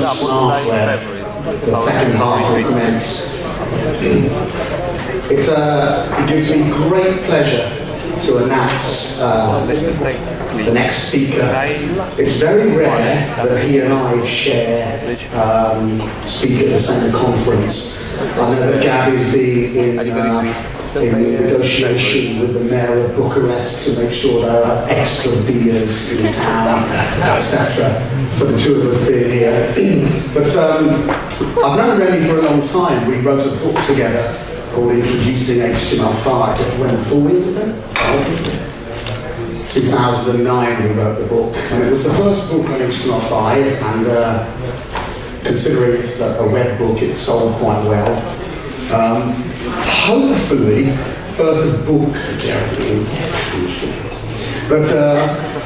SmartWeb. The second half will commence. It gives me great pleasure to announce the next speaker. It's very rare that he and I share speak at the same conference. I know that Gabby's been in negotiation with the mayor of Bucharest to make sure there are extra beers in town, etc. for the two of us being here. But I've known Remy for a long time. We wrote a book together called Introducing HTML5. When, 4 years ago? 2009 we wrote the book, and it was the first book on HTML5, and considering it's a web book, it sold quite well. Hopefully, first a book, but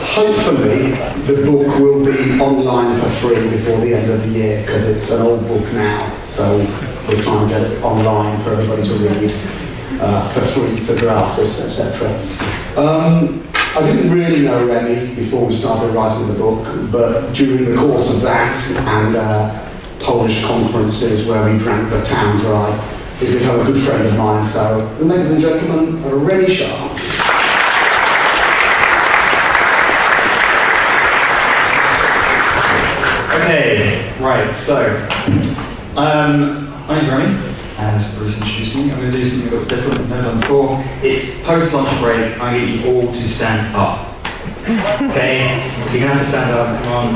hopefully the book will be online for free before the end of the year, because it's an old book now, so we're trying to get it online for everybody to read for free for gratis, etc. I didn't really know Remy before we started writing the book, but during the course of that and Polish conferences where we drank the town dry, he's become a good friend of mine. So, ladies and gentlemen, Remy Sharp. Okay, right, so I'm Remy, as Bruce introduced me. I'm going to do something a bit different than I've done before. It's post-lunch break. I get you all to stand up. Okay, you're going to have to stand up. Come on.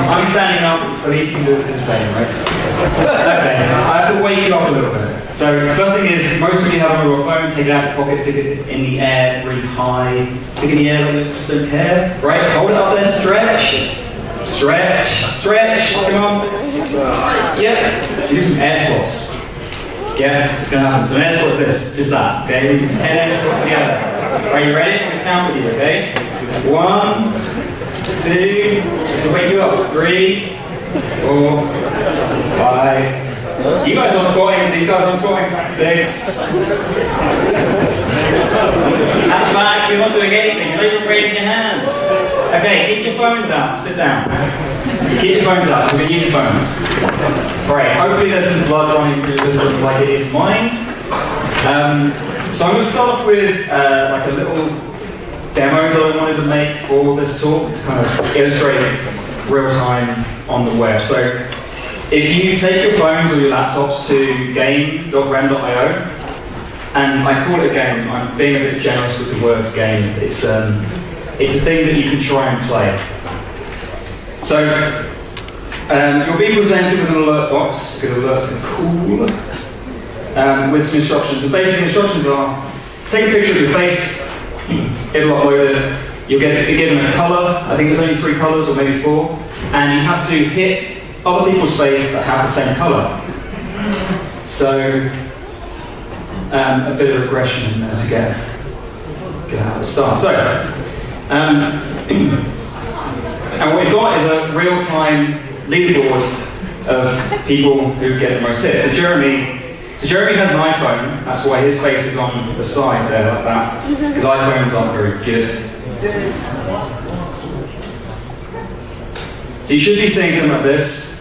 I'm standing up. At least you can do it the same, right? Okay, I have to wake you up a little bit. So first thing is, most of you have a mobile phone. Take it out of your pocket, stick it in the air, really high. Stick it in the air, just don't care. Right, hold it up there, stretch. Stretch, come on. Yeah, do some air squats. Yeah, it's going to happen. So an air squat is that, okay? We do 10 air squats together. Are you ready? I'm going to count with you, okay? 1, 2, just to wake you up. 3, 4, 5. You guys aren't squatting, these guys aren't squatting. 6. At the back, you're not doing anything, you're not even raising your hands. Okay, keep your phones out, sit down. Keep your phones out, we're going to use your phones. Alright, hopefully there's some blood running through the system like it is mine. So I'm going to start off with like a little demo that I wanted to make for this talk to kind of illustrate real time on the web. So if you take your phones or your laptops to game.rem.io, and I call it a game, I'm being a bit generous with the word game, it's a thing that you can try and play. So you'll be presented with an alert box, because alerts are cool, with some instructions. And basic instructions are, take a picture of your face, it'll upload it, you'll get given a colour, I think there's only 3 colours or maybe 4, and you have to hit other people's face that have the same colour. So, a bit of regression as you get out of the start. So, and what we've got is a real-time leaderboard of people who get the most hits. So Jeremy has an iPhone, that's why his face is on the side there like that, because iPhones aren't very good. So you should be seeing something like this.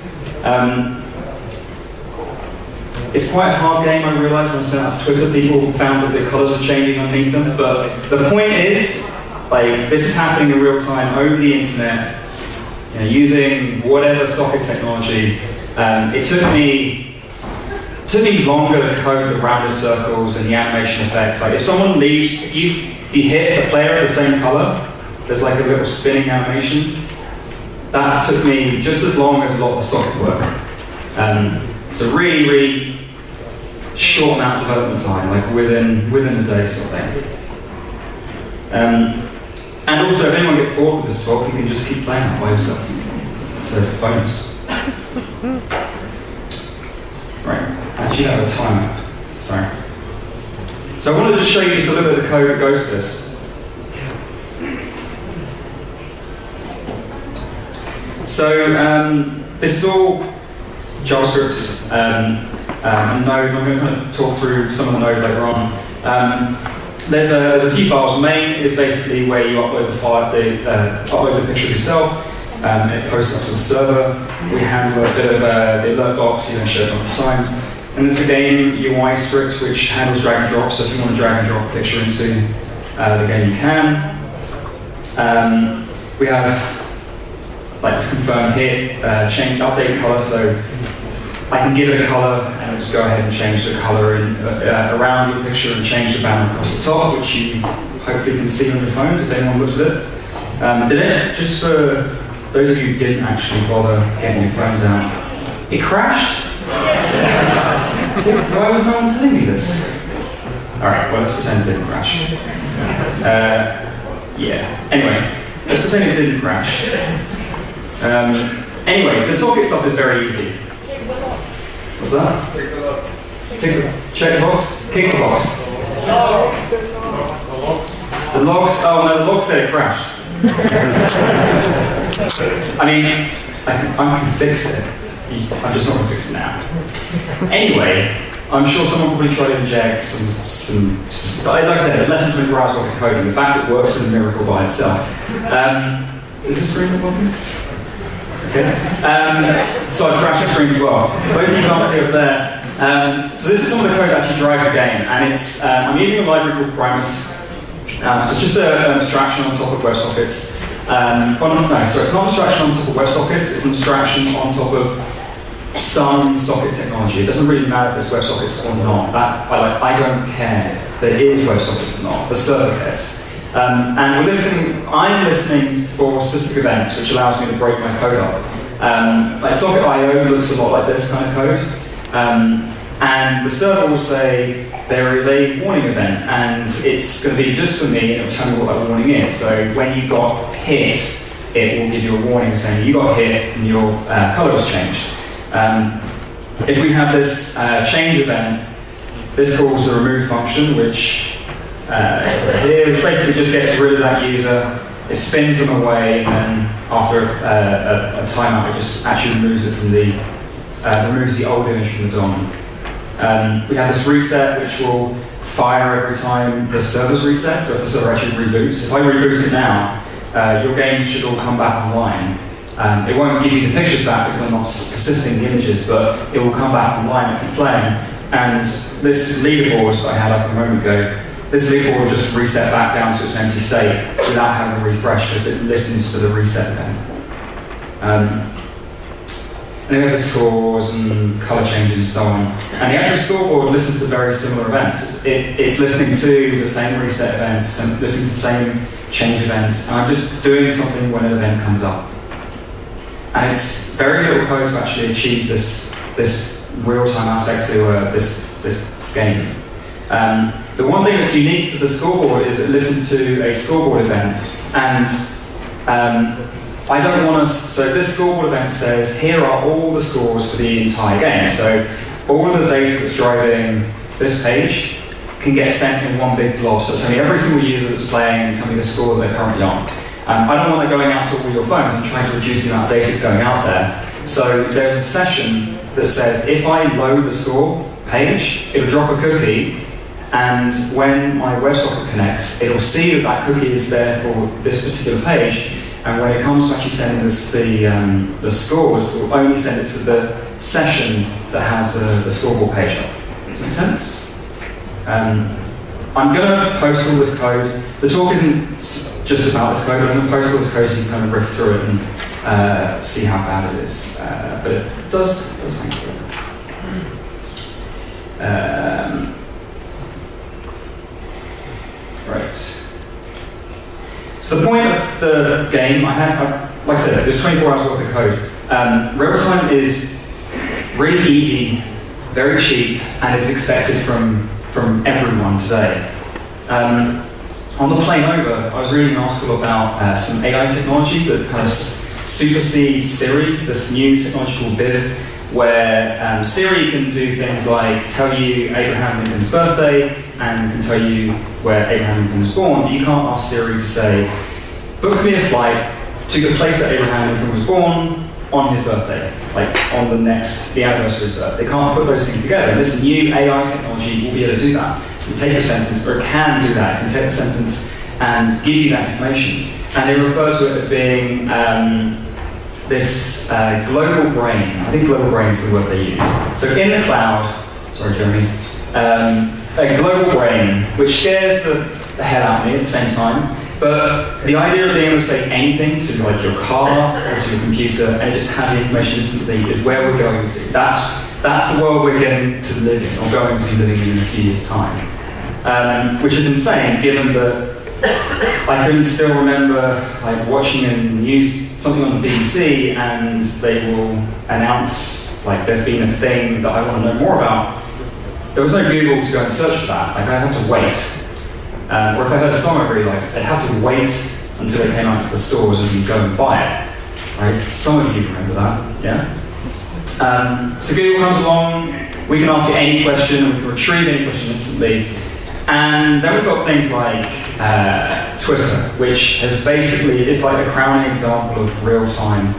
It's quite a hard game, I realised when I sent out to Twitter. People found that the colours are changing underneath them, but the point is, like, this is happening in real time over the internet, you know, using whatever socket technology. It took me longer to code the rounded circles and the animation effects. Like, if someone leaves, if you hit a player of the same colour, there's like a little spinning animation. That took me just as long as a lot of the socket work. So really short amount of development time, like within a day sort of thing. And also, if anyone gets bored with this talk, you can just keep playing that by yourself. So bonus. Right, I actually have a timer. Sorry. So I wanted to show you just a little bit of the code that goes with this. So this is all JavaScript and Node. I'm going to kind of talk through some of the Node later on. There's a few files. Main is basically where you upload the file, upload the picture of yourself. It posts up to the server. We handle a bit of the alert box, you know, showed a couple of times. And there's the game UI script, which handles drag and drop. So if you want to drag and drop a picture into the game, you can. We have, like to confirm here, change update color. So I can give it a color, and I'll just go ahead and change the color around your picture and change the banner across the top, which you hopefully can see on your phones if anyone looks at it. Did it, just for those of you who didn't actually bother getting your phones out, it crashed? Why was no one telling me this? Alright, well, let's pretend it didn't crash. Yeah, anyway, let's pretend it didn't crash. Anyway, the socket stuff is very easy. What's that? Check the box. Check the box? Kick the box. The logs? Oh no, the log said it crashed. I mean, I can fix it. I'm just not going to fix it now. Anyway, I'm sure someone probably tried to inject some like I said, less than 24 hours worth of code. In fact, it works as a miracle by itself. Is this screen working? Okay. So I've crashed the screen as well. Those of you can't see up there. So this is some of the code that actually drives the game, and it's I'm using a library called Primus. So it's just an abstraction on top of WebSockets. No, sorry, it's not an abstraction on top of WebSockets. It's an abstraction on top of some socket technology. It doesn't really matter if it's WebSockets or not. I don't care that it is WebSockets or not. The server cares. And I'm listening for specific events, which allows me to break my code up. Like Socket.io looks a lot like this kind of code. And the server will say, there is a warning event, and it's going to be just for me, and it'll tell me what that warning is. So when you got hit, it will give you a warning saying you got hit and your color was changed. If we have this change event, this calls the remove function, which here, which basically just gets rid of that user. It spins them away, and then after a timeout, it just actually removes it from removes the old image from the DOM. We have this reset, which will fire every time the server's reset. So if the server actually reboots, if I reboot it now, your games should all come back online. It won't give you the pictures back because I'm not persisting the images, but it will come back online if you're playing. And this leaderboard that I had up a moment ago, this leaderboard will just reset back down to its empty state without having to refresh because it listens for the reset event. And then we have the scores and color changes and so on. And the actual scoreboard listens to very similar events. It's listening to the same reset events and listening to the same change events. And I'm just doing something when an event comes up. And it's very little code to actually achieve this real-time aspect to this game. The one thing that's unique to the scoreboard is it listens to a scoreboard event. And I don't want to, so this scoreboard event says, here are all the scores for the entire game. So all of the data that's driving this page can get sent in one big blob. So tell me every single user that's playing and tell me the score that they're currently on. I don't want that going out to all your phones and trying to reduce the amount of data that's going out there. So there's a session that says, if I load the score page, it'll drop a cookie, and when my WebSocket connects, it'll see that that cookie is there for this particular page. And when it comes to actually sending us the scores, it will only send it to the session that has the scoreboard page up. Does that make sense? I'm going to post all this code. The talk isn't just about this code, but I'm going to post all this code so you can kind of riff through it and see how bad it is. But it does make it. Right. So the point of the game, like I said, there's 24 hours worth of code. Real-time is really easy, very cheap, and is expected from everyone today. On the plane over, I was reading an article about some AI technology that kind of supersedes Siri, this new technology called Viv, where Siri can do things like tell you Abraham Lincoln's birthday and can tell you where Abraham Lincoln was born, but you can't ask Siri to say, book me a flight to the place that Abraham Lincoln was born on his birthday, like on the anniversary of his birth. They can't put those things together. And this new AI technology will be able to do that. It can take a sentence, or it can do that. It can take a sentence and give you that information. And they refer to it as being this global brain. I think global brain is the word they use. So in the cloud, sorry Jeremy, a global brain, which scares the hell out of me at the same time. But the idea of being able to say anything to like your car or to your computer and it just has the information instantly is where we're going to. That's the world we're getting to live in, or going to be living in a few years' time. Which is insane, given that I can still remember like watching a news, something on the BBC, and they will announce like there's been a thing that I want to know more about. There was no Google to go and search for that. Like I had to wait. Or if I heard a song I really liked, I'd have to wait until it came out to the stores and go and buy it. Right? Some of you remember that, yeah? So Google comes along, we can ask it any question, we can retrieve any question instantly. And then we've got things like Twitter, which has basically, it's like a crowning example of real time.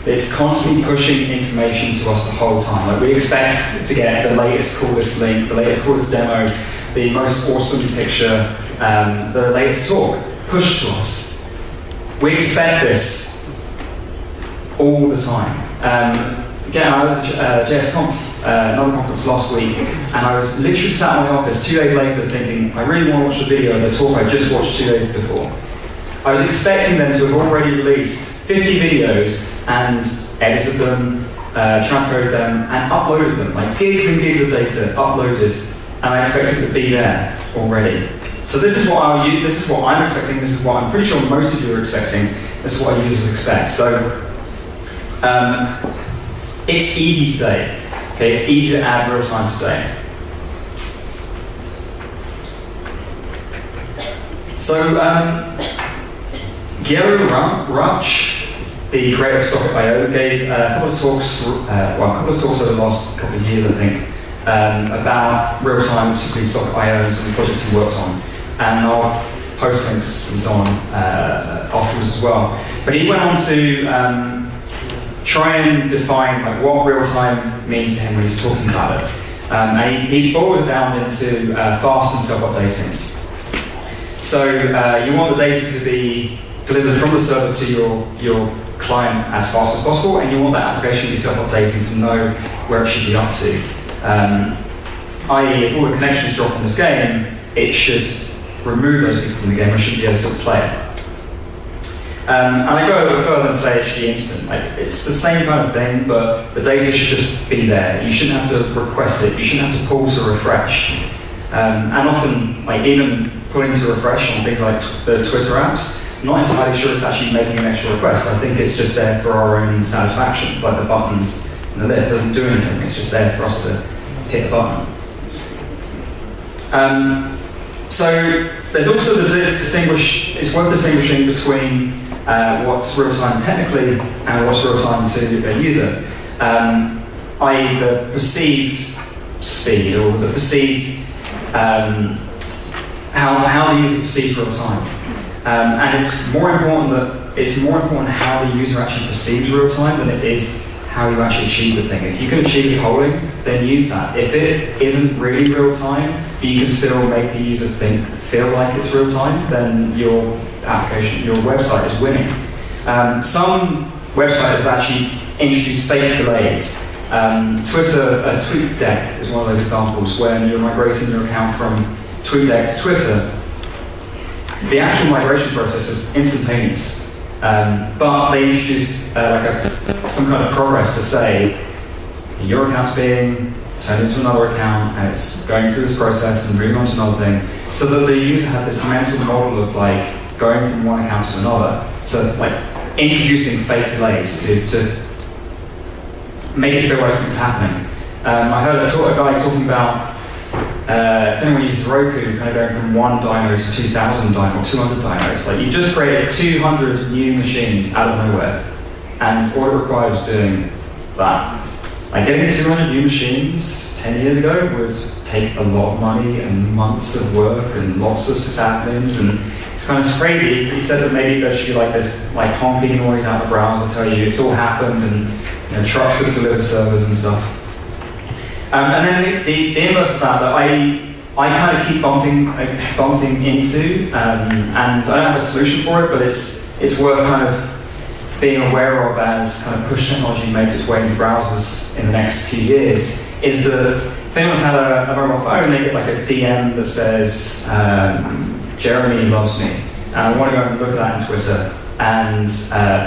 It's constantly pushing information to us the whole time. Like we expect to get the latest, coolest link, the latest, coolest demo, the most awesome picture, the latest talk pushed to us. We expect this all the time. Again, I was at JSConf, another conference last week, and I was literally sat in my office 2 days later thinking, I really want to watch a video of the talk I just watched 2 days before. I was expecting them to have already released 50 videos and edited them, transcoded them, and uploaded them, like gigs and gigs of data uploaded, and I expected it to be there already. So this is what I'm expecting, this is what I'm pretty sure most of you are expecting, this is what our users expect. So it's easy today. Okay, it's easy to add real time today. So Gary Ruch, the creator of Socket.io, gave a couple of talks over the last couple of years, I think, about real time, particularly Socket.io and some of the projects he worked on. And I'll post links and so on afterwards as well. But he went on to try and define like what real time means to him when he's talking about it. And he boiled it down into fast and self-updating. So you want the data to be delivered from the server to your client as fast as possible, and you want that application to be self-updating to know where it should be up to. I.e., if all the connections drop in this game, it should remove those people from the game and should be able to still play it. And I go a bit further and say it should be instant. Like, it's the same kind of thing, but the data should just be there. You shouldn't have to request it. You shouldn't have to pull to refresh. And often, like even pulling to refresh on things like the Twitter apps, I'm not entirely sure it's actually making an extra request. I think it's just there for our own satisfaction. It's like the buttons in the lift. It doesn't do anything. It's just there for us to hit a button. So there's also it's worth distinguishing between what's real-time technically and what's real-time to a user, i.e. the perceived speed or the perceived how the user perceives real-time. And it's more important how the user actually perceives real-time than it is how you actually achieve the thing. If you can achieve polling, then use that. If it isn't really real-time, but you can still make the user feel like it's real-time, then your application, your website is winning. Some websites have actually introduced fake delays. TweetDeck is one of those examples when you're migrating your account from TweetDeck to Twitter. The actual migration process is instantaneous, but they introduced some kind of progress to say your account's being turned into another account and it's going through this process and moving on to another thing, so that the user had this mental model of like going from one account to another. So like introducing fake delays to make it feel like something's happening. I heard a guy talking about if anyone uses Roku, kind of going from one dyno to 2,000 dyno or 200 dynos. Like you just created 200 new machines out of nowhere, and all it required was doing that. Like getting 200 new machines 10 years ago would take a lot of money and months of work and lots of sysadmins, and it's kind of crazy. He said that maybe there should be like this like honking noise out the browser tell you it's all happened, and trucks have delivered servers and stuff. And then the inverse of that I kind of keep bumping into, and I don't have a solution for it, but it's worth kind of being aware of as kind of push technology makes its way into browsers in the next few years is that if anyone's had a mobile phone, they get like a DM that says, Jeremy loves me. And I want to go and look at that on Twitter. And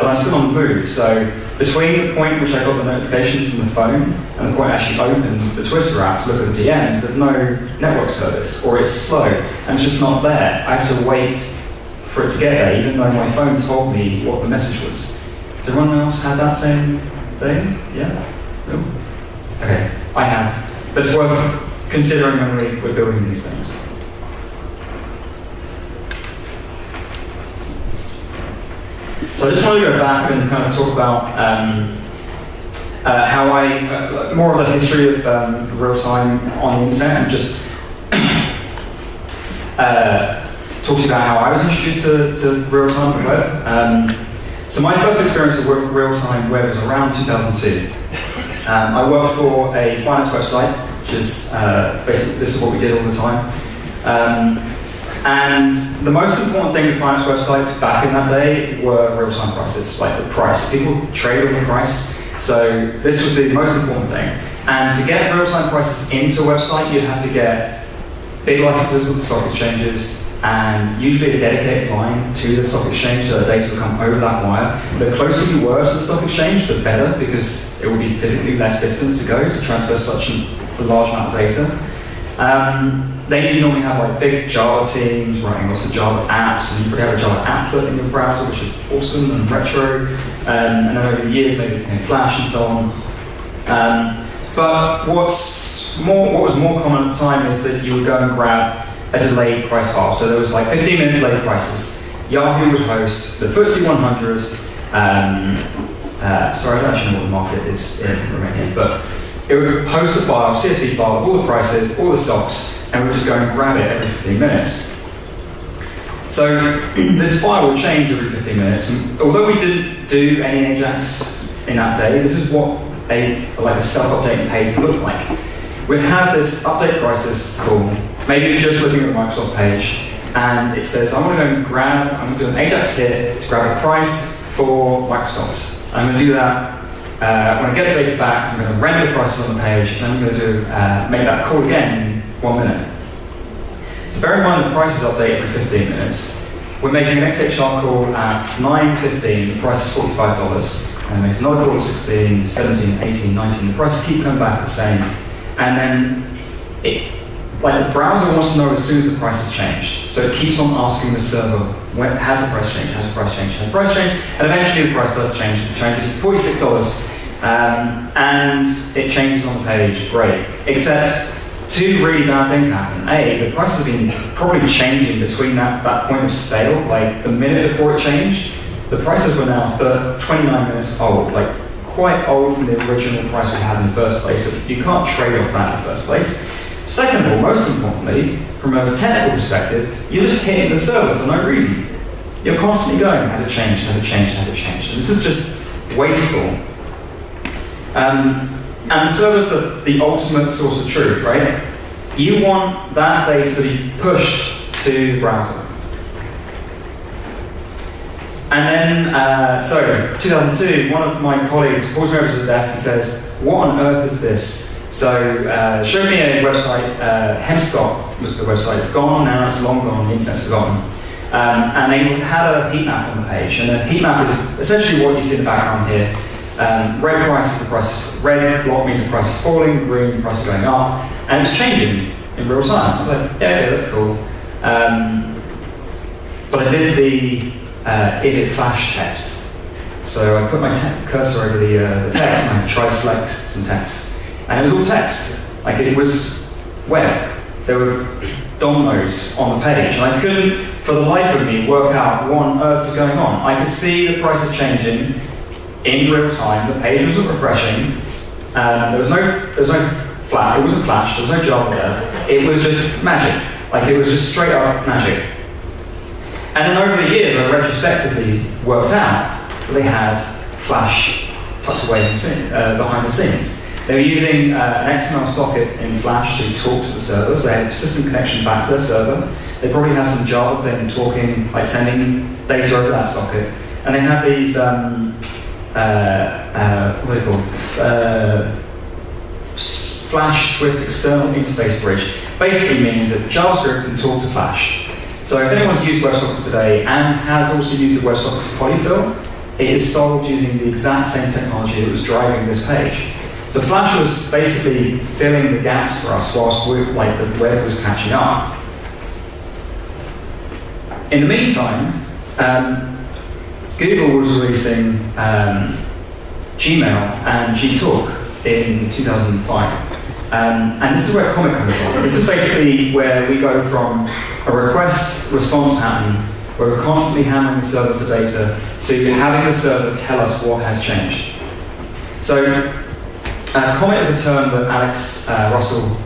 but I'm still on the move. So between the point at which I got the notification from the phone and the point I actually opened the Twitter app to look at the DMs, there's no network service, or it's slow, and it's just not there. I have to wait for it to get there, even though my phone told me what the message was. Has everyone else had that same thing? Yeah? No? Okay, I have. But it's worth considering when we're building these things. So I just want to go back and kind of talk about how I, more of the history of real-time on the internet, and just talk to you about how I was introduced to real-time on the web. So my first experience with real-time web was around 2002. I worked for a finance website, which is basically, this is what we did all the time. And the most important thing with finance websites back in that day were real-time prices, like the price. People trade on the price, so this was the most important thing. And to get real-time prices into a website, you'd have to get big licenses with the stock exchanges, and usually a dedicated line to the stock exchange so that data would come over that wire. The closer you were to the stock exchange, the better, because it would be physically less distance to go to transfer such a large amount of data. They normally have like big Java teams writing lots of Java apps, and you probably have a Java applet in your browser, which is awesome and retro. And then over the years, maybe it became Flash and so on. But what was more common at the time is that you would go and grab a delayed price file. So there was like 15-minute delayed prices. Yahoo would host the FTSE 100. Sorry, I don't actually know what the market is in Romania, but it would host a file, CSV file, all the prices, all the stocks, and we would just go and grab it every 15 minutes. So this file will change every 15 minutes. And although we didn't do any Ajax in that day, this is what a self-updating page would look like. We'd have this update prices call. Maybe you're just looking at the Microsoft page, and it says, I'm going to do an Ajax hit to grab a price for Microsoft. I'm going to do that. When I get the data back, I'm going to render the prices on the page, and I'm going to make that call again in 1 minute. So bear in mind the prices update every 15 minutes. We're making an XHR call at 9:15, the price is $45, and makes another call at 16, 17, 18, 19, the prices keep coming back the same. And then the browser wants to know as soon as the price has changed. So it keeps on asking the server, has the price changed, has the price changed, has the price changed? And eventually the price does change. It changes to $46, and it changes on the page, great. Except two really bad things happen. A, the price has been probably changing between that point of stale, like the minute before it changed, the prices were now 29 minutes old, like quite old from the original price we had in the first place, so you can't trade off that in the first place. Second of all, most importantly, from a technical perspective, you're just hitting the server for no reason. You're constantly going, has it changed, has it changed, has it changed? And this is just wasteful. And the server's the ultimate source of truth, right? You want that data to be pushed to the browser. And then, so 2002, one of my colleagues pulls me over to the desk and says, what on earth is this? So showed me a website, Hemscott was the website. It's gone now, it's long gone, the internet's forgotten. And they had a heat map on the page, and the heat map is essentially what you see in the background here. Red price is the price, red block means the price is falling, green the price is going up, and it's changing in real time. I was like, yeah, that's cool. But I did the is it flash test. So I put my cursor over the text and I tried to select some text. And it was all text, like it was web. There were dominoes on the page, and I couldn't, for the life of me, work out what on earth was going on. I could see the prices changing in real time. The page wasn't refreshing. There was no flash. It wasn't flash. There was no Java there. It was just magic. Like it was just straight up magic. And then over the years, I retrospectively worked out that they had flash tucked away behind the scenes. They were using an XML socket in Flash to talk to the server, so they had a persistent connection back to their server. They probably had some Java thing talking, like sending data over that socket. And they have these, what are they called? Flash Swift External Interface Bridge. Basically means that JavaScript can talk to Flash. So if anyone's used WebSockets today and has also used the WebSockets polyfill, it is solved using the exact same technology that was driving this page. So Flash was basically filling the gaps for us whilst the web was catching up. In the meantime, Google was releasing Gmail and Gtalk in 2005. And this is where Comet comes from. This is basically where we go from a request-response pattern, where we're constantly hammering the server for data, to having the server tell us what has changed. So, Comet is a term that Alex Russell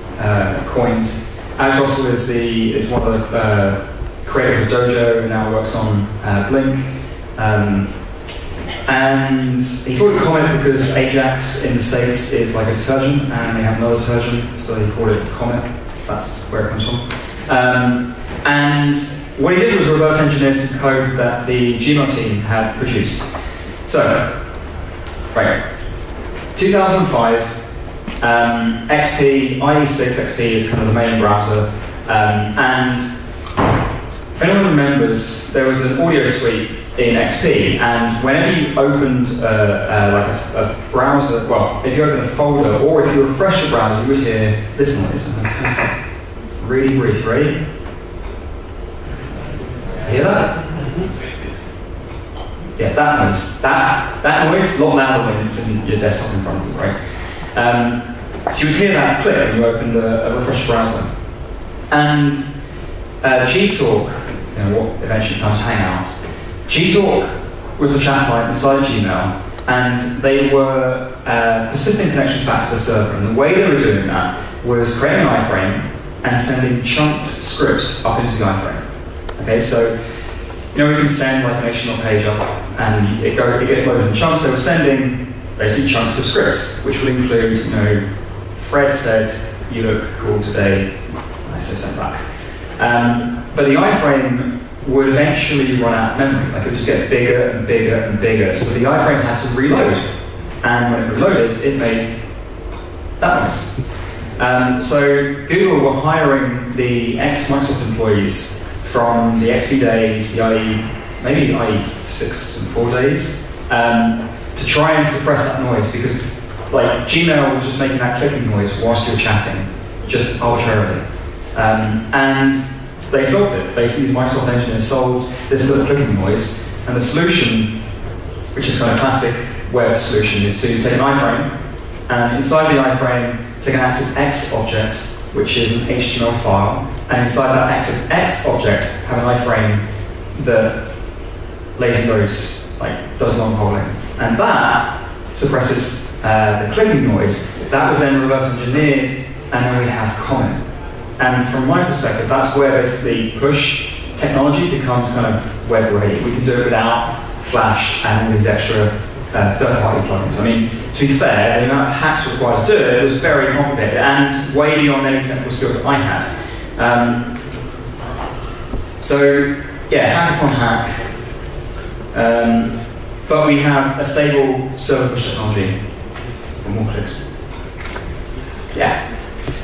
coined. Alex Russell is one of the creators of Dojo, now works on Blink. And he called it Comet because Ajax in the States is like a detergent, and they have another detergent, so he called it Comet. That's where it comes from. And what he did was reverse engineer some code that the Gmail team had produced. So, right, 2005, XP, IE6 XP is kind of the main browser, and if anyone remembers, there was an audio suite in XP, and whenever you opened a browser, well, if you opened a folder, or if you refreshed your browser, you would hear this noise. I'm going to turn this up really brief. Ready? Hear that? Yeah, that noise. That noise, a lot louder when it's in your desktop in front of you, right? So you would hear that click when you opened a refreshed browser. And Gtalk, what eventually becomes Hangouts, Gtalk was a chat client inside Gmail, and they were persisting connections back to the server. And the way they were doing that was creating an iframe and sending chunked scripts up into the iframe. Okay, so we can send like an HTML page up, and it gets loaded in chunks. They were sending basically chunks of scripts, which would include, Fred said, "You look cool today." I said send back. But the iframe would eventually run out of memory. Like it would just get bigger and bigger and bigger. So the iframe had to reload. And when it reloaded, it made that noise. So Google were hiring the ex-Microsoft employees from the XP days, maybe the IE6 and 4 days, to try and suppress that noise, because like Gmail was just making that clicking noise whilst you were chatting, just arbitrarily. And they solved it. Basically, these Microsoft engineers solved this little clicking noise, and the solution, which is kind of classic web solution, is to take an iframe, and inside the iframe, take an ActiveX object, which is an HTML file, and inside that ActiveX object, have an iframe that lazy loads, does long polling. And that suppresses the clicking noise. That was then reverse engineered, and then we have Comet. And from my perspective, that's where basically push technology becomes kind of web ready. We can do it without Flash and all these extra third-party plugins. I mean, to be fair, the amount of hacks required to do it was very complicated and way beyond any technical skills that I had. So, yeah, hack upon hack. But we have a stable server push technology. One more clicks. Yeah.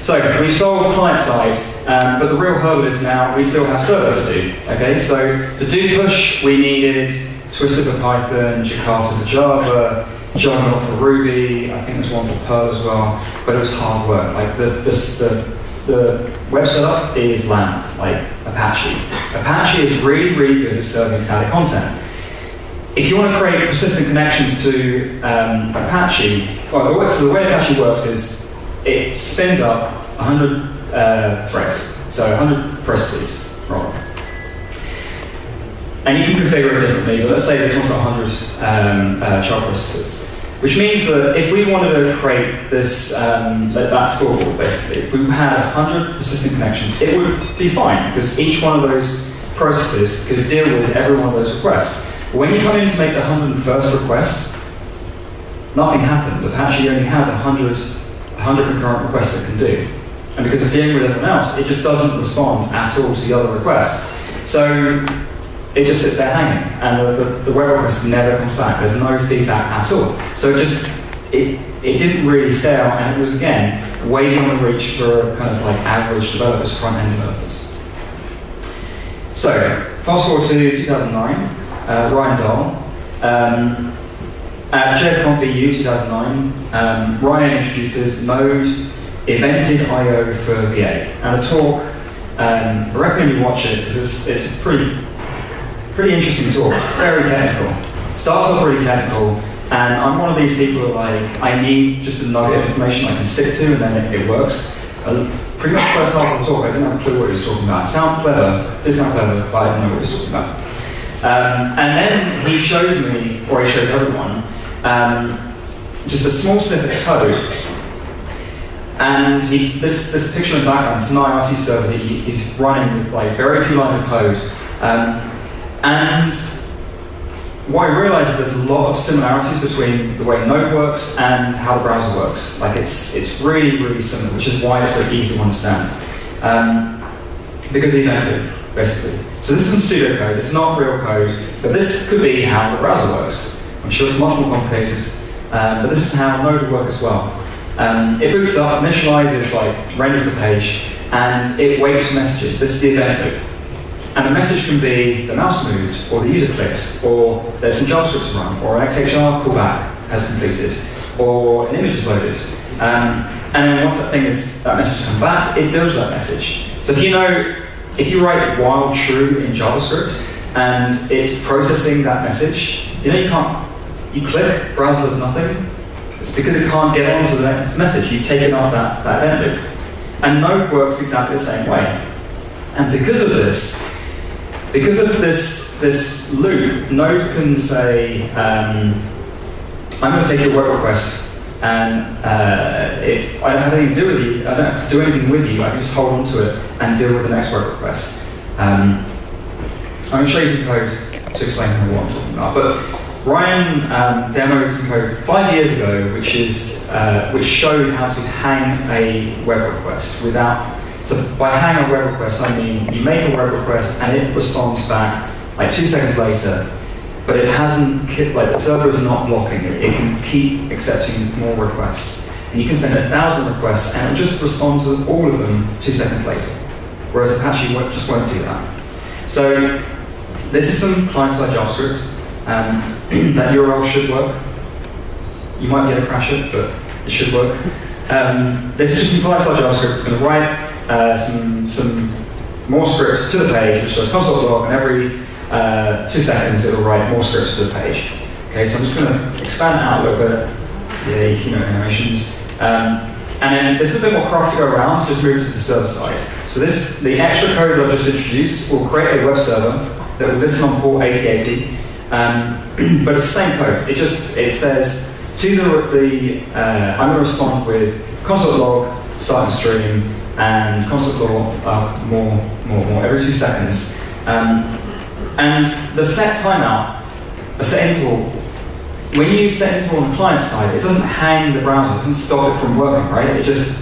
So we solved client side, but the real hurdle is now we still have server to do. Okay, so to do push, we needed Twister for Python, Jakarta for Java, Juggernaut for Ruby. I think there's one for Perl as well, but it was hard work. Like the web setup is LAMP, like Apache. Apache is really, really good at serving static content. If you want to create persistent connections to Apache, so the way Apache works is it spins up 100 threads, so 100 processes, wrong. And you can configure it differently, but let's say this one's got 100 child processes, which means that if we wanted to create this, that scoreboard basically, if we had 100 persistent connections, it would be fine, because each one of those processes could deal with every one of those requests. But when you come in to make the 101st request, nothing happens. Apache only has 100 concurrent requests it can do. And because it's dealing with everyone else, it just doesn't respond at all to the other requests. So it just sits there hanging, and the web request never comes back. There's no feedback at all. So it didn't really scale, and it was, again, way beyond the reach for kind of like average developers, front-end developers. So, fast forward to 2009, Ryan Dahl. At JSConf EU 2009, Ryan introduces Node Evented I/O for VA. And the talk, I recommend you watch it, because it's a pretty interesting talk, very technical. Starts off really technical, and I'm one of these people who are like, I need just a nugget of information I can stick to, and then it works. Pretty much the first half of the talk, I didn't have a clue what he was talking about. It sounded clever, did sound clever, but I didn't know what he was talking about. And then he shows me, or he shows everyone, just a small snippet of code. And this picture in the background, it's an IRC server that he's running with like very few lines of code. And what I realized is there's a lot of similarities between the way Node works and how the browser works. Like it's really, really similar, which is why it's so easy to understand. Because of the event loop, basically. So this is some pseudocode, it's not real code, but this could be how the browser works. I'm sure it's much more complicated, but this is how Node would work as well. It boots up, initializes, like renders the page, and it waits for messages. This is the event loop. And the message can be the mouse moved, or the user clicked, or there's some JavaScript to run, or an XHR callback has completed, or an image is loaded. And then once that message comes back, it does that message. So if you write while true in JavaScript, and it's processing that message, you click, browser does nothing. It's because it can't get onto the next message. You've taken off that event loop. And Node works exactly the same way. And because of this loop, Node can say, I'm going to take your web request, and if I don't have anything to do with you, I don't have to do anything with you, I can just hold on to it and deal with the next web request. I'm going to show you some code to explain what I'm talking about. But Ryan demoed some code 5 years ago, which showed how to hang a web request without. So by hang a web request, I mean you make a web request and it responds back like 2 seconds later, but it hasn't, like the server is not blocking it. It can keep accepting more requests. And you can send 1,000 requests and it'll just respond to all of them 2 seconds later. Whereas Apache just won't do that. So this is some client-side JavaScript. That URL should work. You might be able to crash it, but it should work. This is just some client-side JavaScript. It's going to write some more scripts to the page, which does console log, and every 2 seconds it'll write more scripts to the page. Okay, so I'm just going to expand it out a little bit. Yeah, keynote animations. And then there's a bit more craft to go around, just move to the server side. So the extra code I've just introduced will create a web server that will listen on port 8080. But it's the same code. It says to I'm going to respond with console log, starting stream, and console log more every 2 seconds. And the set timeout, a set interval. When you set interval on the client side, it doesn't hang the browser, it doesn't stop it from working, right? It just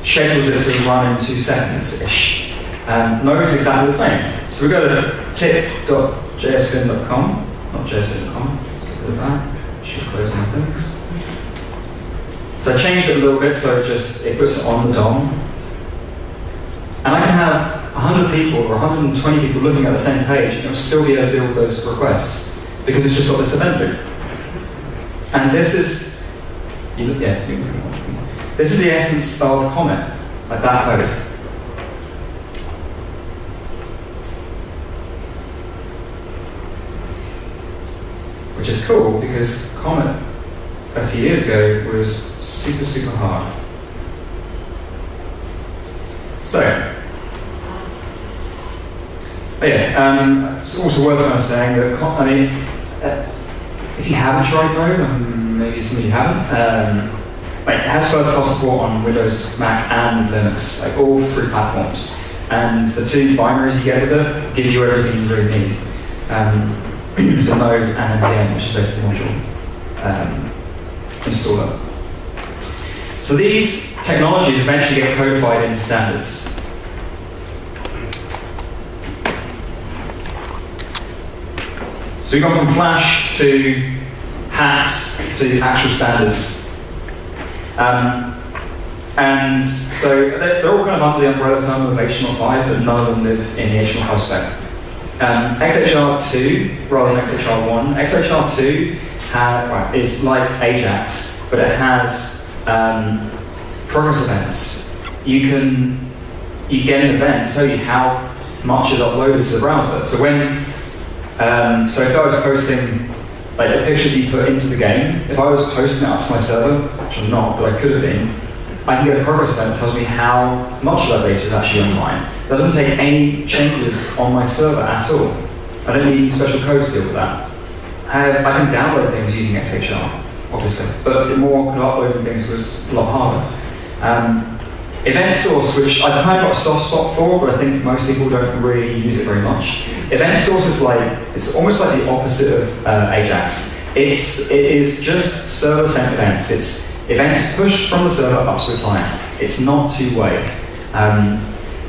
schedules it to run in 2 seconds-ish. Node is exactly the same. So we go to tip.jsbin.com. Not jsbin.com, get rid of that. Should close my things. So I changed it a little bit so it puts it on the DOM. And I can have 100 people or 120 people looking at the same page and it'll still be able to deal with those requests because it's just got this event loop. And this is the essence of comment, like that code. Which is cool because Comet a few years ago was super, super hard. So, it's also worth kind of saying that, if you haven't tried Node, and maybe some of you haven't, it has first-class support on Windows, Mac, and Linux, like all 3 platforms. And the 2 binaries you get with it give you everything you really need. So Node and npm, which is basically module installer. So these technologies eventually get codified into standards. So we've gone from Flash to hacks to actual standards. And so they're all kind of under the umbrella term of HTML5, but none of them live in the HTML5 spec. XHR2 rather than XHR1. XHR2 is like Ajax, but it has progress events. You get an event to tell you how much is uploaded to the browser. So when, so if I was posting like the pictures you put into the game, if I was posting it up to my server, which I'm not, but I could have been, I can get a progress event that tells me how much of that data is actually online. It doesn't take any changes on my server at all. I don't need any special code to deal with that. I can download things using XHR, obviously, but the more kind of uploading things was a lot harder. Event source, which I've kind of got a soft spot for, but I think most people don't really use it very much. Event source is it's almost like the opposite of Ajax. It is just server-sent events. It's events pushed from the server up to the client. It's not two-way.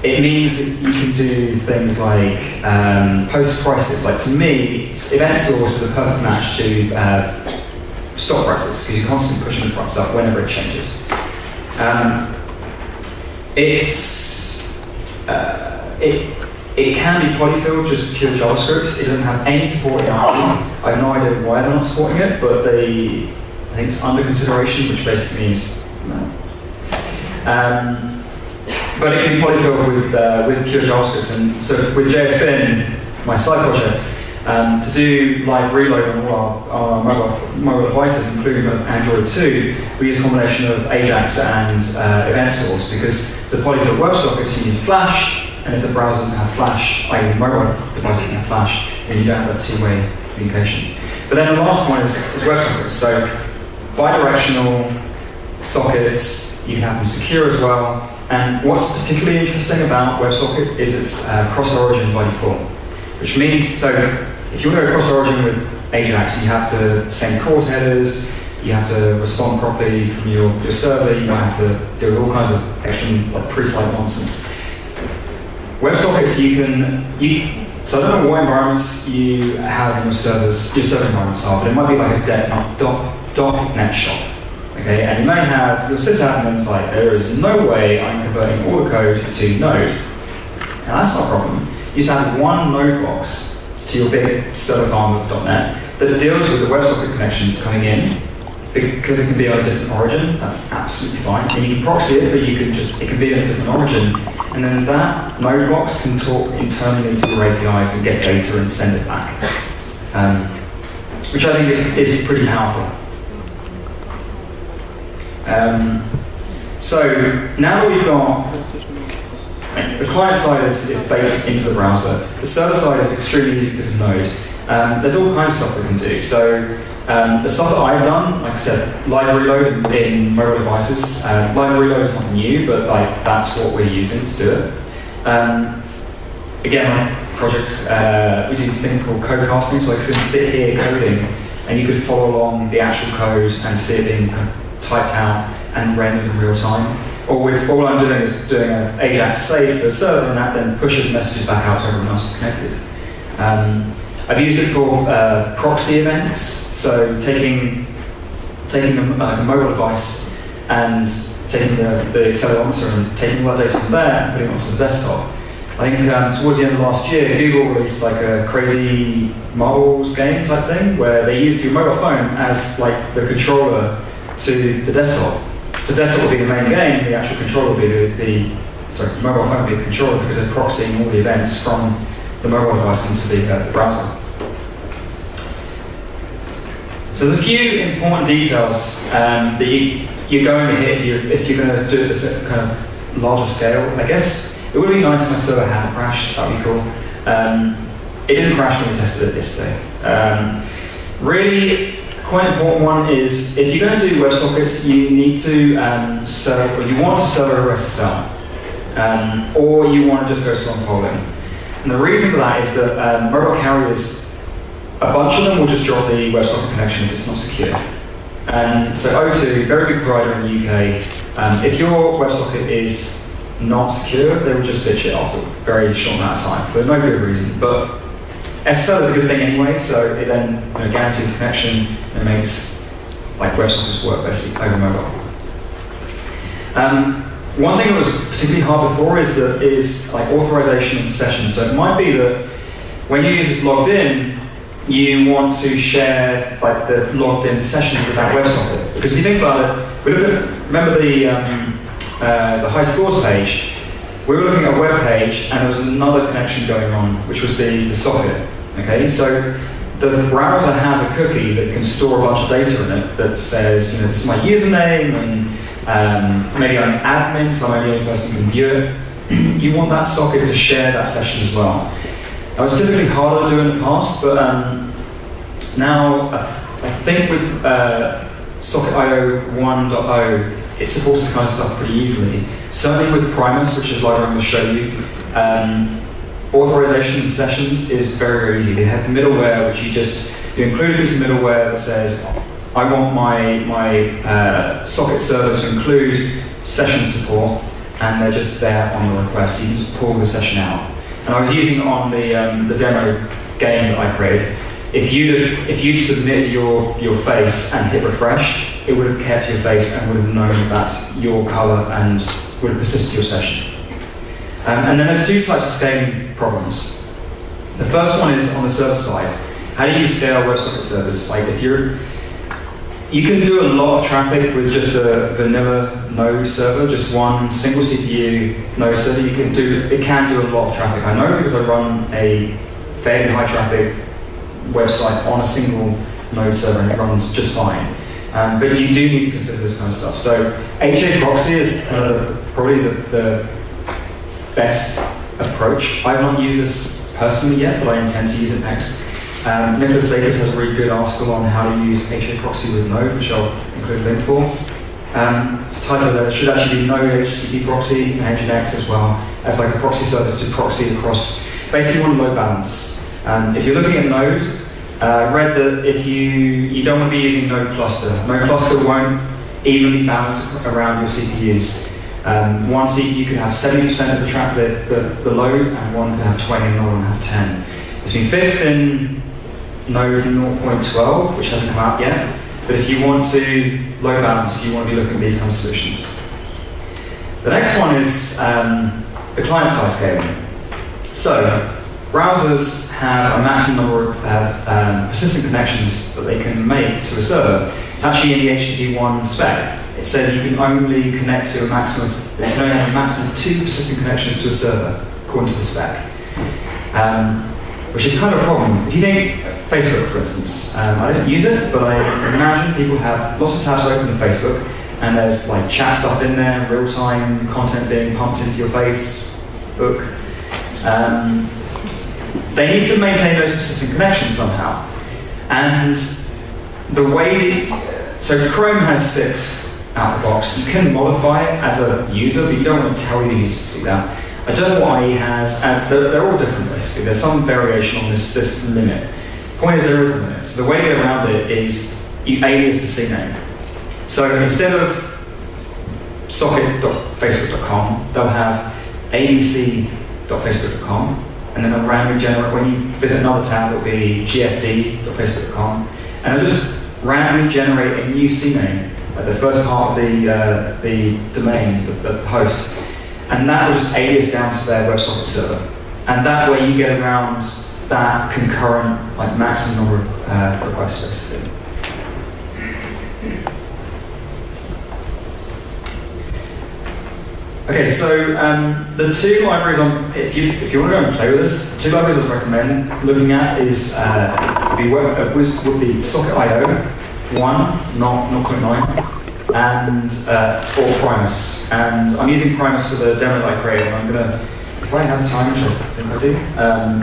It means that you can do things like post prices. Like to me, event source is a perfect match to stock prices because you're constantly pushing the price up whenever it changes. It can be polyfilled, just pure JavaScript. It doesn't have any support in RT. I have no idea why they're not supporting it, but I think it's under consideration, which basically means no. But it can be polyfilled with pure JavaScript. And so with JSBin, my side project, to do live reload on all our mobile devices, including Android 2, we use a combination of Ajax and event source because to polyfill WebSockets you need Flash, and if the browser doesn't have Flash, i.e. mobile device doesn't have Flash, then you don't have that two-way communication. But then the last one is WebSockets. So bidirectional sockets, you can have them secure as well. And what's particularly interesting about WebSockets is it's cross-origin by default, which means, so if you want to go cross-origin with Ajax, you have to send cause headers, you have to respond properly from your server, you might have to deal with all kinds of extra like pre-flight nonsense. WebSockets, so I don't know what environments you have in your server environments are, but it might be like a .NET shop. Okay, and your sysadmin's like, there is no way I'm converting all the code to Node. And that's not a problem. You just have one Node box to your big server farm of .NET that deals with the WebSocket connections coming in, because it can be on a different origin. That's absolutely fine. And you can proxy it, but it can be in a different origin. And then that Node box can talk internally to your APIs and get data and send it back. Which I think is pretty powerful. So now that we've got, the client side is baked into the browser. The server side is extremely easy because of Node. There's all kinds of stuff we can do. So the stuff that I've done, like I said, live reload in mobile devices. Live reload is not new, but that's what we're using to do it. Again, my project, we do a thing called code casting, so I can sit here coding, and you could follow along the actual code and see it being typed out and rendered in real time. All I'm doing is doing an Ajax save for the server, and that then pushes messages back out to everyone else connected. I've used it for proxy events, so taking a mobile device and taking the accelerometer and taking all that data from there and putting it onto the desktop. I think towards the end of last year, Google released like a crazy marbles game type thing where they used your mobile phone as like the controller to the desktop. So desktop will be the main game, the actual controller will be the mobile phone will be the controller because they're proxying all the events from the mobile device into the browser. So there's a few important details that you're going to hit if you're going to do this at kind of larger scale. I guess it would be nice if my server hadn't crashed, that would be cool. It didn't crash when we tested it yesterday. Really, quite an important one is if you're going to do WebSockets, you need to you want to serve over SSL, or you want to just go strong polling. And the reason for that is that mobile carriers, a bunch of them will just drop the WebSocket connection if it's not secure. And so O2, very big provider in the UK, if your WebSocket is not secure, they will just ditch it after a very short amount of time for no good reason. But SSL is a good thing anyway, so it then guarantees connection and makes WebSockets work basically over mobile. One thing that was particularly hard before is authorization and sessions. So it might be that when your user's logged in, you want to share the logged in session with that WebSocket. Because if you think about it, remember the high scores page. We were looking at a web page, and there was another connection going on, which was the socket. Okay, so the browser has a cookie that can store a bunch of data in it that says, this is my username, and maybe I'm an admin, so I'm the only person who can view it. You want that socket to share that session as well. That was typically harder to do in the past, but now I think with Socket.io 1.0, it supports this kind of stuff pretty easily. Certainly with Primus, which is like I'm going to show you, Authorization Sessions is very, very easy. They have middleware, which you include a piece of middleware that says, I want my socket server to include session support, and they're just there on the request. You can just pull the session out. And I was using it on the demo game that I created. If you'd submitted your face and hit refresh, it would have kept your face and would have known that that's your color and would have persisted your session. And then there's two types of scaling problems. The first one is on the server side. How do you scale WebSocket servers? You can do a lot of traffic with just a vanilla node server, just one single CPU node server. It can do a lot of traffic. I know because I run a fairly high traffic website on a single node server, and it runs just fine. But you do need to consider this kind of stuff. So HA proxy is probably the best approach. I've not used this personally yet, but I intend to use it next. Nicholas Zakis has a really good article on how to use HA proxy with Node, which I'll include a link for. It's titled that it should actually be Node HTTP proxy and Nginx as well as a proxy service to proxy across. Basically, you want a load balance. If you're looking at Node, read that if you don't want to be using Node cluster. Node cluster won't evenly balance around your CPUs. One CPU could have 70% of the load, and one could have 20, and another one have 10. It's been fixed in Node 0.12, which hasn't come out yet. But if you want to load balance, you want to be looking at these kind of solutions. The next one is the client-side scaling. So browsers have a maximum number of persistent connections that they can make to a server. It's actually in the HTTP1 spec. It says you can only connect to a maximum of 2 persistent connections to a server, according to the spec. Which is kind of a problem. If you think Facebook, for instance, I don't use it, but I imagine people have lots of tabs open in Facebook, and there's chat stuff in there, real-time content being pumped into your Facebook. They need to maintain those persistent connections somehow. And the way, so Chrome has 6 out of the box. You can modify it as a user, but you don't want to tell your user to do that. I don't know what IE has, and they're all different basically. There's some variation on this limit. The point is there is a limit. So the way to get around it is you alias the CNAME. So instead of socket.facebook.com, they'll have abc.facebook.com, and then they'll randomly generate, when you visit another tab, it'll be gfd.facebook.com, and it'll just randomly generate a new CNAME at the first part of the domain, the host. And that will just alias down to their WebSocket server. And that way you get around that concurrent, maximum number of requests, basically. Okay, so the 2 libraries if you want to go and play with this, the 2 libraries I'd recommend looking at is would be Socket.io 1, not 0.9. And or Primus, and I'm using Primus for the demo that I created. And I'm gonna, if I have time, which I think I do,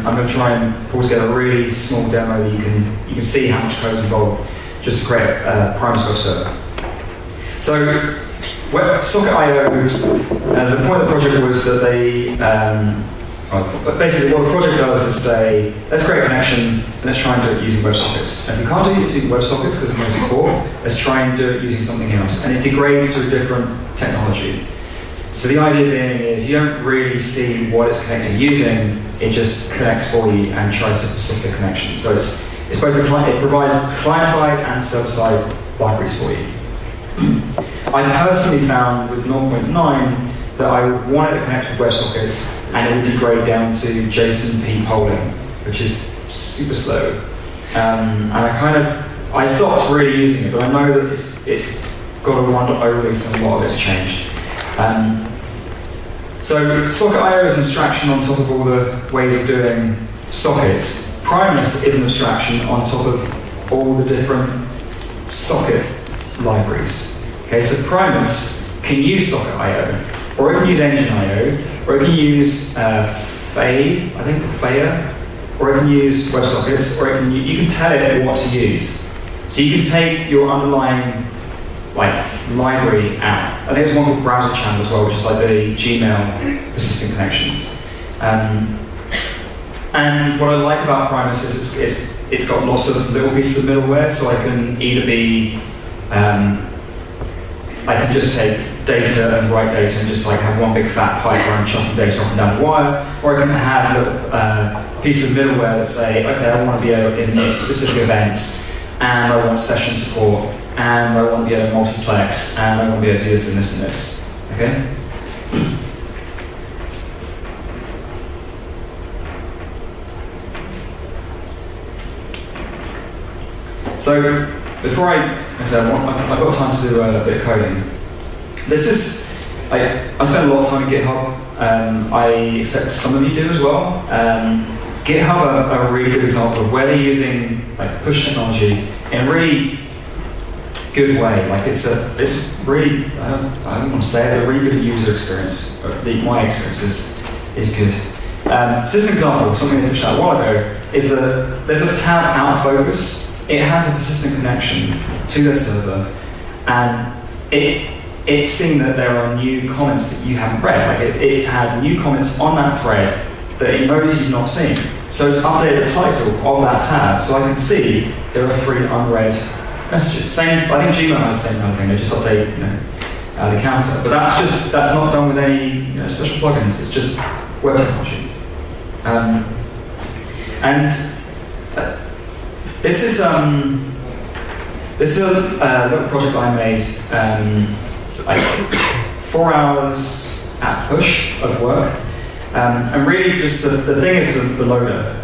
I'm gonna try and pull together a really small demo that you can see how much code is involved, just to create a Primus web server. So, Socket.io, the point of the project was that they, but basically what the project does is say, let's create a connection, and let's try and do it using WebSockets. And if you can't do it using WebSockets because there's no support, let's try and do it using something else. And it degrades to a different technology. So the idea being is you don't really see what it's connected using, it just connects for you and tries to persist the connection. So it's both it provides client-side and server-side libraries for you. I personally found with 0.9 that I wanted to connect with WebSockets and it would degrade down to JSON-P polling, which is super slow. And I stopped really using it, but I know that it's got a run release and a lot of it's changed. So Socket.io is an abstraction on top of all the ways of doing sockets. Primus is an abstraction on top of all the different socket libraries. Okay, so Primus can use Socket.io, or it can use Engine.io, or it can use Faya, or it can use WebSockets, or you can tell it what to use. So you can take your underlying library app. I think there's one called Browser Channel as well, which is like the Gmail persistent connections. And what I like about Primus is it's got lots of little pieces of middleware, so I can either be, I can just take data and write data and just have one big fat pipeline chucking data up and down the wire, or I can have a piece of middleware that say, okay, I want to be able to init specific events, and I want session support, and I want to be able to multiplex, and I want to be able to do this and this and this. Okay? So, before I've got time to do a bit of coding. This is, I spend a lot of time at GitHub. I expect some of you do as well. GitHub are a really good example of where they're using push technology in a really good way. It's really, I don't want to say it, a really good user experience. My experience is good. So this is an example, something I pushed out a while ago, is that there's a tab out of focus. It has a persistent connection to the server, and it's seen that there are new comments that you haven't read. It's had new comments on that thread that it knows you've not seen. So it's updated the title of that tab, so I can see there are 3 unread messages. Same, I think Gmail has the same kind of thing. They just update, the counter. But that's not done with any special plugins. It's just web technology. This is a little project I made, 4 hours at push of work, and really just the thing is the loader.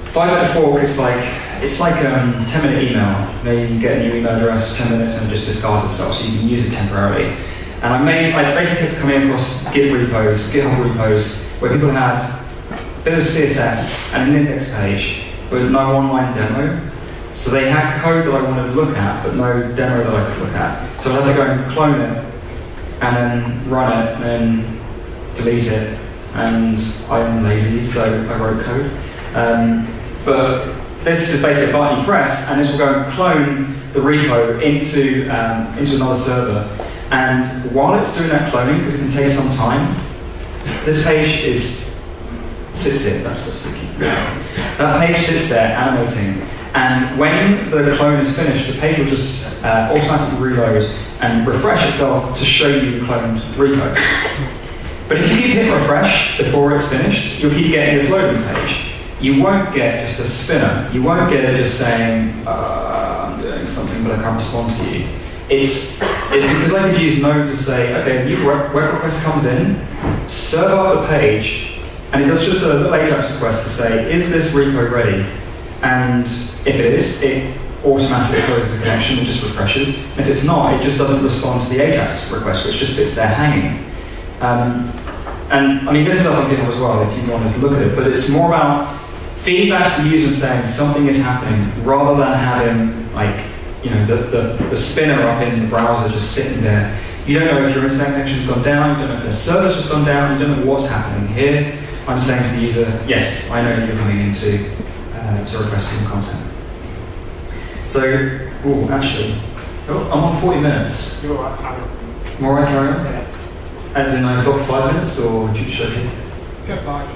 5-minute fork is it's like a 10-minute email. Maybe you get a new email address for 10 minutes and it just discards itself, so you can use it temporarily. And I basically kept coming across GitHub repos, where people had a bit of CSS and an index page, with no online demo. So they had code that I wanted to look at, but no demo that I could look at. So I had to go and clone it, and then run it, and then delete it. And I'm lazy, so I wrote code. But this is basically a button you press, and this will go and clone the repo into another server. And while it's doing that cloning, because it can take some time, this page sits here. That's what's sticky. That page sits there animating, and when the clone is finished, the page will just automatically reload and refresh itself to show you the cloned repo. But if you keep hitting refresh before it's finished, you'll keep getting this loading page. You won't get just a spinner. You won't get it just saying, I'm doing something but I can't respond to you. Because I could use Node to say, okay, a new web request comes in, serve up the page, and it does just a little AJAX request to say, is this repo ready? And if it is, it automatically closes the connection and just refreshes. And if it's not, it just doesn't respond to the AJAX request, which just sits there hanging. And I mean, this is up on GitHub as well, if you want to look at it, but it's more about feedback to the user and saying something is happening, rather than having the spinner up in the browser just sitting there. You don't know if your internet connection's gone down, you don't know if the server's just gone down, you don't know what's happening here. I'm saying to the user, yes, I know that you're coming in to request some content. So, I'm on 40 minutes. You're all right, carry on. More I carry on? Yeah. As in, I've got 5 minutes, or should I Go 5.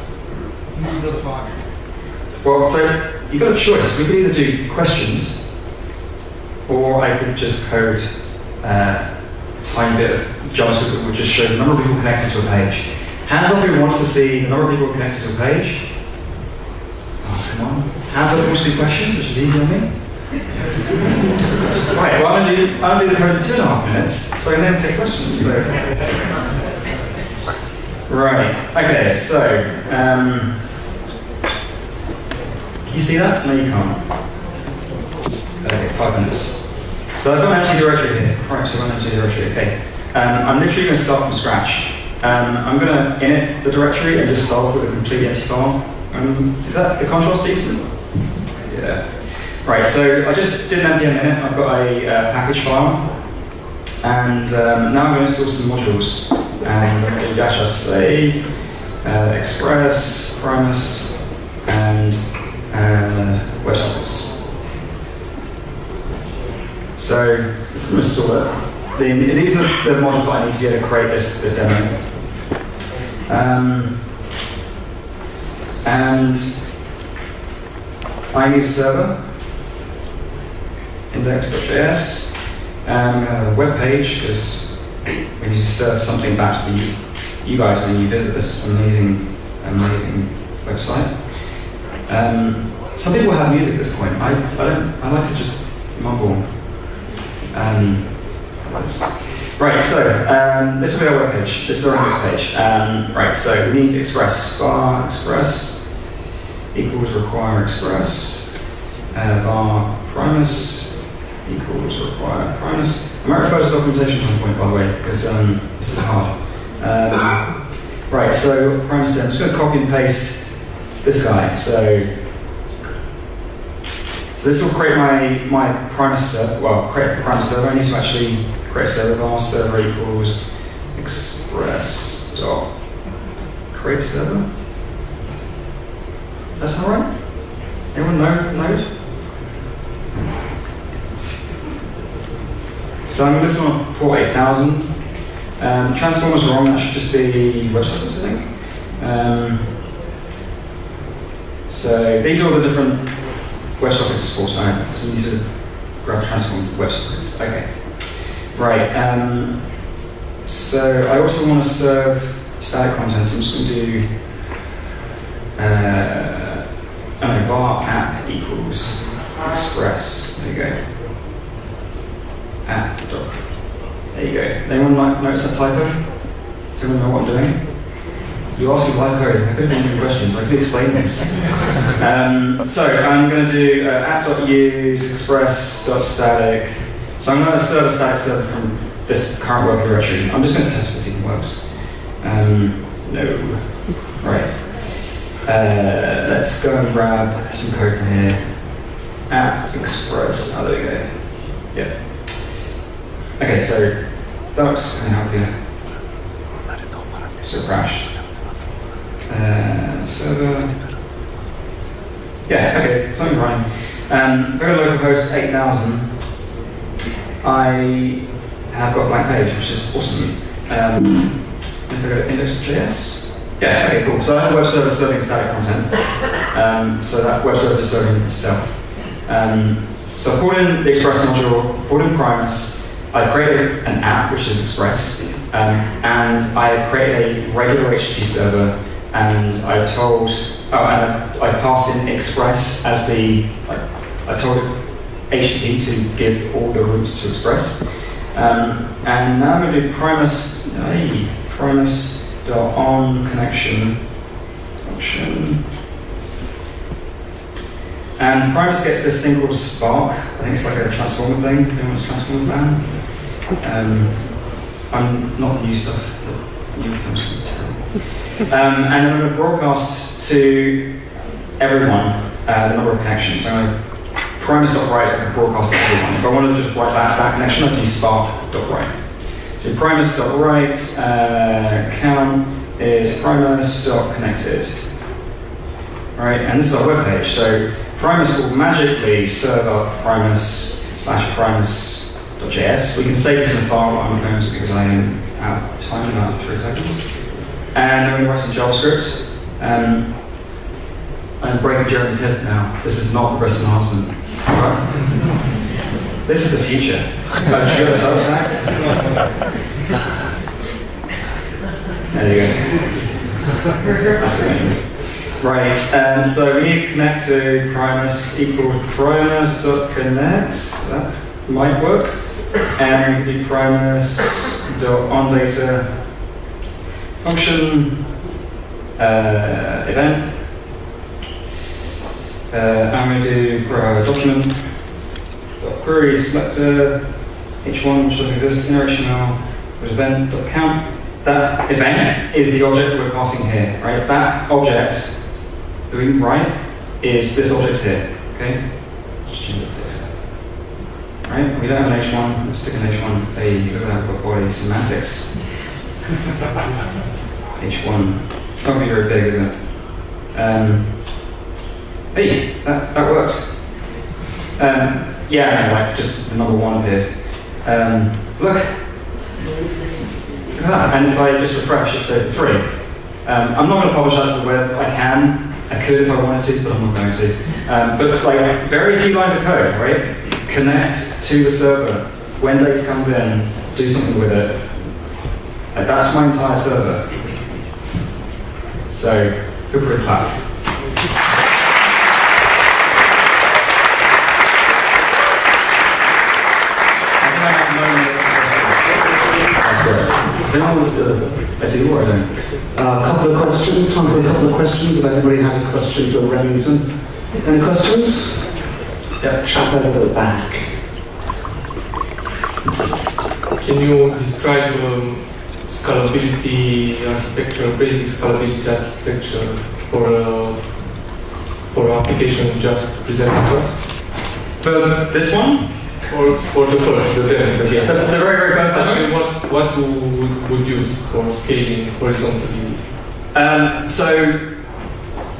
You need another 5. Well, so you've got a choice. We could either do questions, or I could just code time tiny bit of JavaScript that would just show the number of people connected to a page. Hands up who wants to see the number of people connected to a page. Oh, come on. Hands up who wants to do questions, which is easy on me. Right, well, I'll do the code in 2.5 minutes, so I can then take questions. So. Right, okay, so, can you see that? No, you can't. Okay, 5 minutes. So I've got an empty directory here. Right, so I've got an empty directory, okay. I'm literally going to start from scratch. I'm going to init the directory and just start with a completely empty file. Is that the contrast decent? Yeah. Right, so I just did an npm init. I've got a package file. And now I'm going to install some modules. And I'm going to do -s save, express, Primus, and WebSockets. So let's install it. These are the modules that I need to get to create this demo. And I need a server, index.js, and a web page, because we need to serve something back to you guys when you visit this amazing website. Some people have music at this point. I don't. I like to just mumble. Right, so this will be our web page. This is our index page. Right, so we need express, var express equals require express, var Primus equals require Primus. I might refer to documentation at some point, by the way, because this is hard. Right, so Primus, I'm just going to copy and paste this guy. So this will create my Primus server. Well, create a Primus server. I need to actually create a server. Var server equals express dot create server. That's all right. Anyone know? So I'm going to on port 8000. Transformers wrong. That should just be WebSockets, I think. So these are all the different WebSockets support. So you need to grab transform WebSockets. Okay. Right. So I also want to serve static content. So I'm just going to do var app equals express. There you go. App dot. There you go. Anyone notice that typo? Does anyone know what I'm doing? You asked me live code. I couldn't answer questions, so I could explain this. So I'm going to do app.use express.static. So I'm going to serve a static server from this current working directory. I'm just going to test if it works. No. Right. Let's go and grab some code from here. App express. Oh, there we go. Yeah. Okay, so that looks kind of healthier. So crashed. Server. Yeah, okay, something's running. Very local host 8000. I have got a blank page, which is awesome. If I go to index.js. Yeah, okay, cool. So I have a web server serving static content. So that web server is serving itself. So I brought in the Express module, brought in Primus. I've created an app, which is Express, and I've created a regular HTTP server, and I've told, I've passed in Express as the, I told HTTP to give all the routes to Express. And now I'm going to do Primus.on connection function. And Primus gets this thing called Spark. I think it's like a transformer thing. Anyone's transformer fan? I'm not new stuff, but new things are terrible. And then I'm going to broadcast to everyone the number of connections. So Primus.write is going to broadcast to everyone. If I wanted to just write back to that connection, I'd do Spark.write. So Primus.write count is Primus.connected. Right, and this is our web page. So Primus will magically serve up Primus/Primus.js. We can save this in a file. I'm going to because I am out of time in about 3 seconds. And then we write some JavaScript. I'm breaking Jeremy's head now. This is not progressive enhancement. Right? This is the future. Should you go to title tag? There you go. That's great. Right, so we need to connect to Primus equal Primus.connect. That might work. And we can do Primus.onData function event. And we do document.query selector h1, which doesn't exist in HTML, with event.count. That event is the object we're passing here, right? That object that we can write is this object here, okay? Right? We don't have an h1, let's stick an h1. Hey, look at that body semantics. h1. It's not going to be very big, is it? Hey, that worked. Yeah, no, like just the number 1 appeared. Look. Look at that. And if I just refresh, it says 3. I'm not going to publish that to the web. I could if I wanted to, but I'm not going to. But like very few lines of code, right? Connect to the server. When data comes in, do something with it. Like, that's my entire server. So feel free to clap. Anyone wants to I do or I don't? A couple of questions, time for a couple of questions. If anybody has a question for Remington. Any questions? Yeah. Chap over the back. Can you describe scalability architecture, basic scalability architecture for application just presented to us? For this one? Or for the first, the very first actually, what you would use for scaling horizontally? So,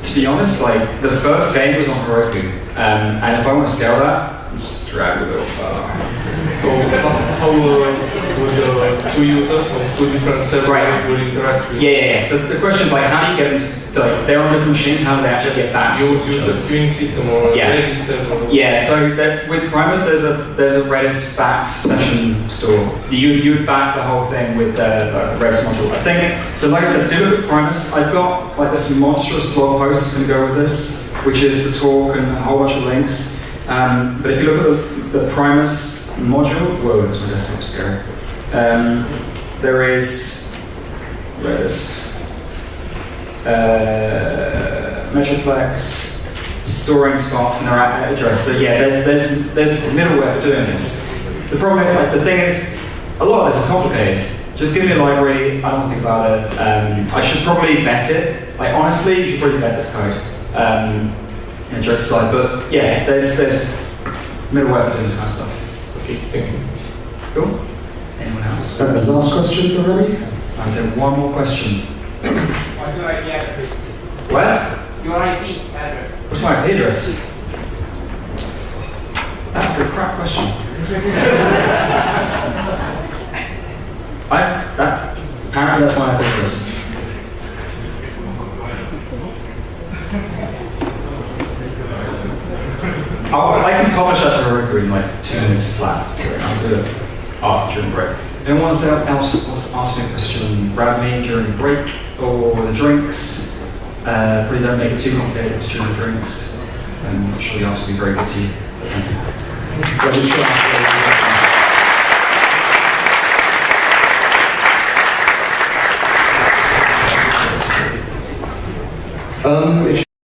to be honest, like the first game was on Heroku, and if I want to scale that, just drag a little far. So how would two users on two different servers will interact with? Yeah. So the question is like, how do you get them to like they're on different machines? How do they actually get that? You would use a queuing system or a Redis server? Yeah. So with Primus, there's a Redis backed session store. You would back the whole thing with the Redis module. I think so. Like I said, do look at Primus. I've got like this monstrous blog post that's going to go with this, which is the talk and a whole bunch of links. But if you look at the Primus module, whoa, that's my desktop scary. There is Redis, Metroplex, storing sparks in their address. So yeah, there's a middleware for doing this. The problem is, like, the thing is, a lot of this is complicated. Just give me a library, I don't think about it. I should probably vet it. Like honestly, you should probably vet this code. In joke aside, but yeah, there's middleware for doing this kind of stuff. Okay, thank you. Cool. Anyone else? The last question for Remy? I'll take one more question. What's your IP address? What? Your IP address. What's my IP address? That's a crap question. Apparently that's my IP address. I can publish that to Heroku in like 2 minutes flat. I'll do it during break. Anyone else wants to ask me a question? Grab me during break or the drinks. Probably don't make it too complicated during the drinks. I'm sure the answer will be very good to you.